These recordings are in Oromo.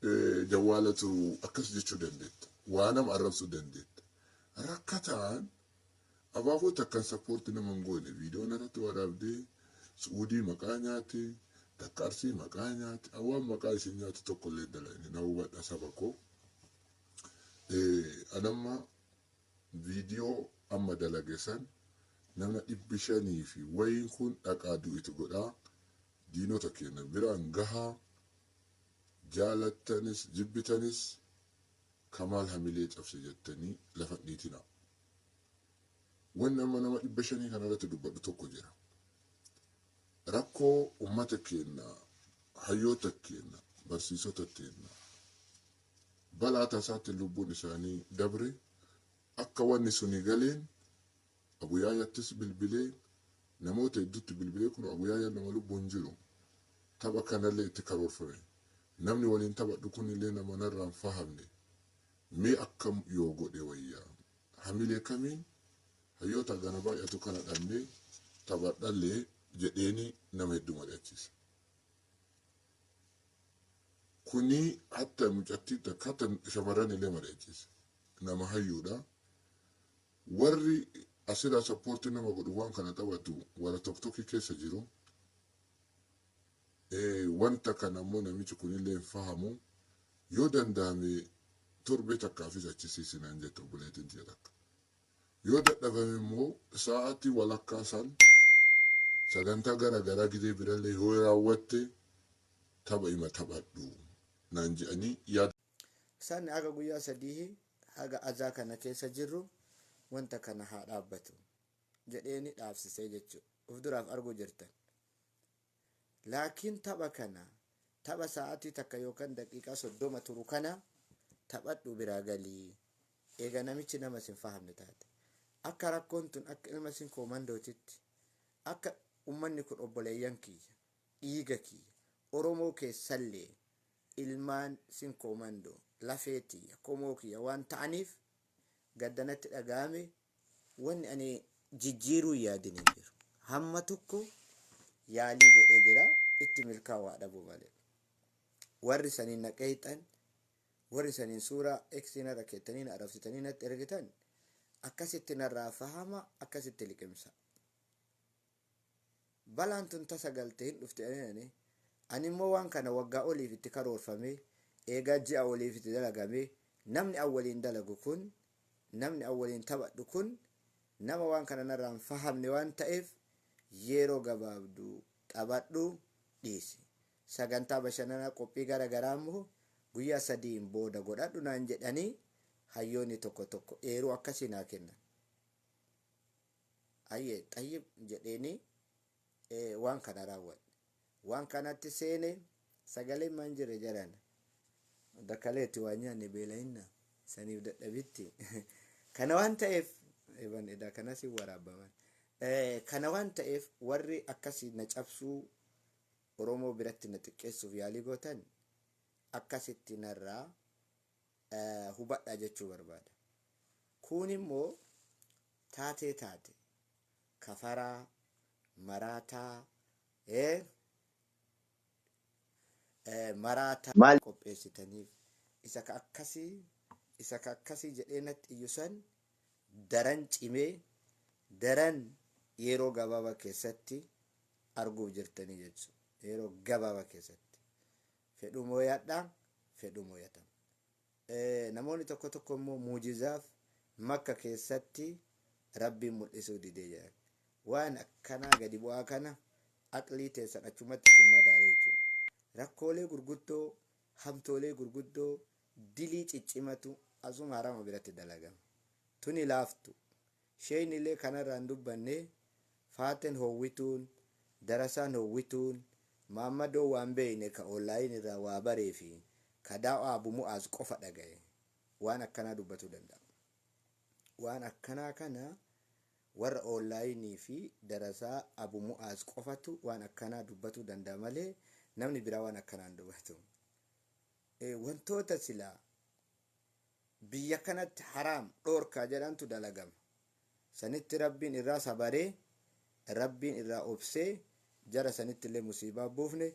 jawwaalatu akkas jechuu dandeetta. Waa nama arrabsuu dandeetta. Rakkataan abaaboo takkan sappoortii nama hin goone viidiyoon irratti waraabdee suudii maqaa nyaate takka arsii maqaa nyaate awwaan maqaa isin nyaate tokkollee dalagni na hubadha saba koo. Anamma viidiyoo amma dalage san nama 500 fi wayiin kun dhaqaa du'itu godhaa diinota keenya biraan gahaa jaalattanis jibbitanis kamaal hamilee cabse jettanii lafa dhiitina. Wanni amma nama 500 kanarratti dubbadhu tokko jira. Rakkoo ummata keenya, hayyoota keenya, barsiisota keenya balaa tasaatti lubbuun isaanii dabre akka wanni suni galeen abuyaayattis bilbilee namoota hedduutti bilbilee kun abuyaayaan nama lubbuun jiru tapha kanallee itti karoorfame. Namni waliin taphadhu kunillee nama narraan fahamne mee akkam yoo godhe wayyaa hamilee kamiin hayyoota gana baay'atu kana dhabnee taphadhallee jedheeni nama hedduu mari'achiisa. Kuni hatta mucattii takka hatta shamarran illee mari'achiisa. Nama hayyuudha. Warri asirraa sappoortii nama godhu waan kana taphatu warra tokkokkii keessa jiru. Wanta kana ammoo namichi kunillee hin fahamu yoo danda'ame torbee takkaafis achisiisinaan jette obboleettiin tiya takka. Yoo dadhabame immoo sa'aatii walakkaa san sagantaa garaagaraa gidee birallee yoo raawwatte tapha ima taphadhu naan jedhanii yaada. Isaan aga guyyaa sadii haga azaa kana keessa jirru wanta kana haa dhaabbatu jedheeni dhaabsisee jechuudha. Of duraaf arguu jirtan. Laakiin tapha kana tapha sa'aatii takka yookaan daqiiqaa 30 turu kana taphadhu biraa galii. Eega namichi nama sin fahamne taate. Akka rakkoon tun akka ilma sin koomandootitti akka ummanni kun obboleeyyan kiyya dhiiga kiyya Oromoo keessallee ilmaan sin koomandoo lafeetii komoo kiyya waan ta'aniif gaddanatti dhaga'ame wanni ani jijjiiruu yaadin hin jiru. Hamma tokko yaalii godhee jira itti milkaa'aa dhabuu malee. Warri saniin naqeexan warri saniin suuraa eksiina rakkeettanii na arabsitanii natti ergitan akkasitti narraa fahama akkasitti liqimsa. Balaan tun tasa galtee hin dhufte ani immoo waan kana waggaa oliif itti karoorfame eegaa ji'a oliif itti dalagame namni awwaliin dalagu kun namni awwaliin taphadhu kun nama waan kana narraan fahamne waan ta'eef yeroo gabaabduu taphadhu dhiisi. Sagantaa bashannanaa qophii garaagaraa immoo guyyaa 3 booda godhadhu naan jedhanii hayyoonni tokko tokko eeruu akkasii naa kennan. Ayyee xayyib jedheeni waan kana raawwadhe. Waan kanatti seene sagalee maan jire jedhan dakaleetti waan nyaanne beelayinna saniif dadhabitti kana waan ta'eef eban eda kanas waraabaman kana waan ta'eef warri akkasii na cabsuu Oromoo biratti na xiqqeessuuf yaalii gootan akkasitti narraa hubadhaa jechuu barbaada. Kun immoo taatee taate kafaraa maraataa maraataa maal qopheessitaniif isa ka akkasii jedhee natti iyyusan daran cimee daran yeroo gabaabaa keessatti arguuf jirtanii jechuudha. Yeroo gabaabaa keessatti fedhu mooyadhaa fedhu mooyatan. Namoonni tokko tokko immoo muujizaaf makka keessatti rabbiin mul'isuu didee jiran. Waan akkanaa gadi bu'aa kana aqlii teessan achumatti sin madaalee jechuudha. Rakkoolee gurguddoo, hamtoolee gurguddoo, dilii ciccimatu asuma harama biratti dalagama. Tuni laaftu. Sheen illee kanarraan dubbanne faaten howwituun, darasaan howwituun, maammadoo waan beeyne ka oonlaayin irraa waa baree fi kadaa Abu Mu'aaz qofa dhagaye waan akkanaa dubbatuu danda'a. Waan akkanaa kana warra oonlaayinii fi darasaa Abu Mu'aaz qofatu waan akkanaa dubbatuu danda'a malee namni biraa waan akkanaan dubbatu. Wantoota silaa biyya kanatti haraam dhoorkaa jedhantu dalagama. Sanitti rabbiin irraa sabaree rabbiin irraa obsee jara sanitti illee musiibaa buufne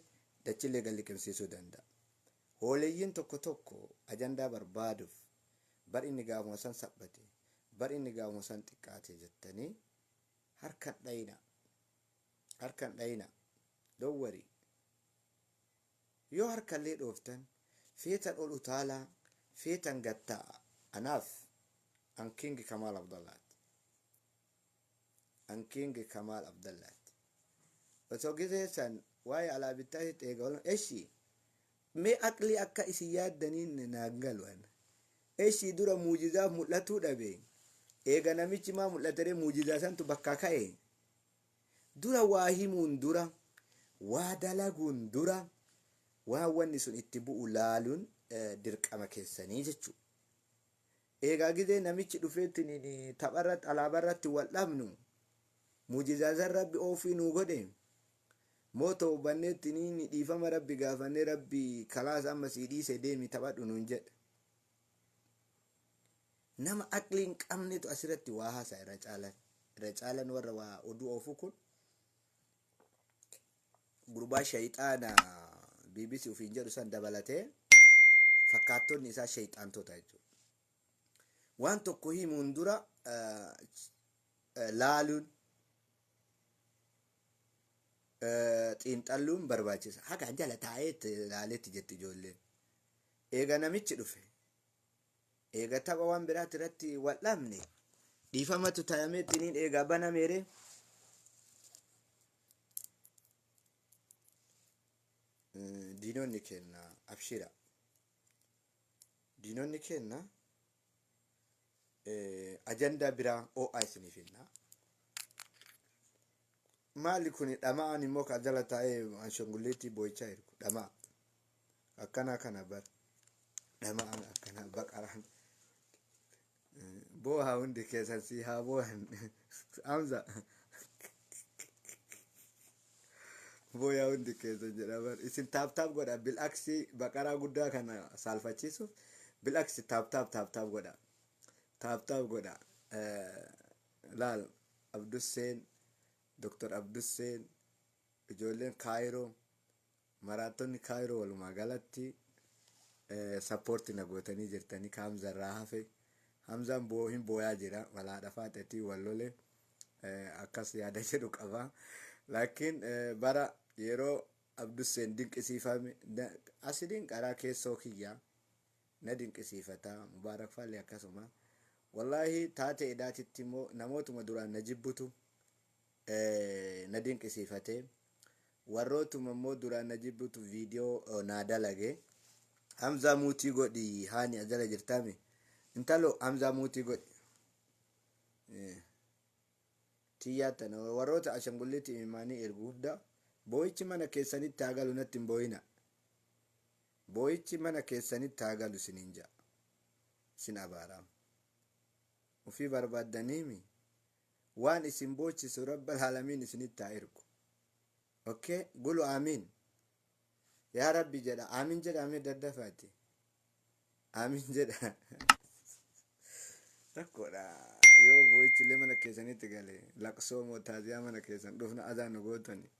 dachillee galliqimsiisuu danda'a. Hooleeyyiin tokko tokko ajandaa barbaaduuf bar inni gaafuma san saphate, bar inni gaafuma san xiqqaate jettanii harkan dhayina. Don't worry. Yoo harkallee dhooftan feetan ol utaalaa, feetan gattaa. Anaaf an King Kamal Abdallaati. Osoo gisee san waa'ee alaabittaatti eegaluun eshi mee aqli akka isin yaaddaniin naan galu'an. Eshi dura muujizaaf mul'atuu dhabe. Eega namichi maa mul'atare muujizaa santu bakka ka'e. Dura waa himuun dura, waa dalaguun dura, waa wanni sun itti bu'u laaluun dirqama keessanii jechuudha. Eegaa gisee namichi dhufeetti tapharratti alaabarratti wal dhabnu muujizaa rabbi ofii nuu godhe. Mooto banneetti ni dhiifama rabbi gaafannee rabbi kalaas amma sii dhiise deemi taphadhu nuun jedha. Nama aqliin qabnetu asirratti waa haasaa irra caalan warra waa oduu oofu kun gurbaa shayxaana BBC ofiin jedhu san dabalatee fakkaattonni isaa shayxaantota jechuudha. Waan tokko himuun dura laaluun xiinxalluun barbaachisa. Haga jala taa'ee laaleetti jetti ijoolleen. Eega namichi dhufe, eega tapha waan biraatti irratti wal dhabne dhiifamatu taayameettiniin eegaa banameere. Diinonni kenna abshira. Diinonni kenna ajandaa biraa OI isiniif hinna. Maali kuni dhamaan immoo ka jala taa'ee ashangulleetti boo'ichaa jiru. Dhamaa akkana kana bar dhamaan akkana baqaraan boo'aa hundi keessan si haa boo'an Hamza boo'aa hundi keessan jedhaman isin taaptaap godha bilaksi baqaraa guddaa kana saalfachiisuuf bilaksi taaptaap godha taaptaap godha laal Abdusseen Dr. Abdusseen ijoolleen Kaayiroo maraatonni Kaayiroo walumaa galatti sappoorti na gootanii jirtanii ka Hamza irraa hafe. Hamzaan hin boo'aa jira walaadha faaxetii wallole akkas yaada jedhu qaba. Laakiin bara yeroo Abdusseen dinqisiifame asidiin qaraa keessoo kiyyaa na dinqisiifata Mubaarak Faallee akkasuma. Wallahi taate edaatitti immoo namootuma duraan na jibbutu na dinqisiifate. Warrootuma immoo duraan na jibbutu viidiyoo naa dalage. Hamza muutii godhi haani ajala jirtame. Intalo Hamza muutii godhi. Tiyyaatan warroota ashangulliitti imaanii erguufda. Boo'ichi mana keessanitti haa galu natti hin boo'ina. Boo'ichi mana keessanitti haa galu sinin ja'a. Sin abaaraam. Ufii barbaaddaniimi. Waan isin boochisu rabbalaalamiin isinitti haa ergu. Okay? Gulu amiin. Yaa Rabbi jedha. Amiin jedha amee daddafaati. Amiin jedha. Rakkoodha. Yoo boo'ichillee mana keessanitti gale laqsoo mootaziyaa mana keessan dhufna azaan nu gootani.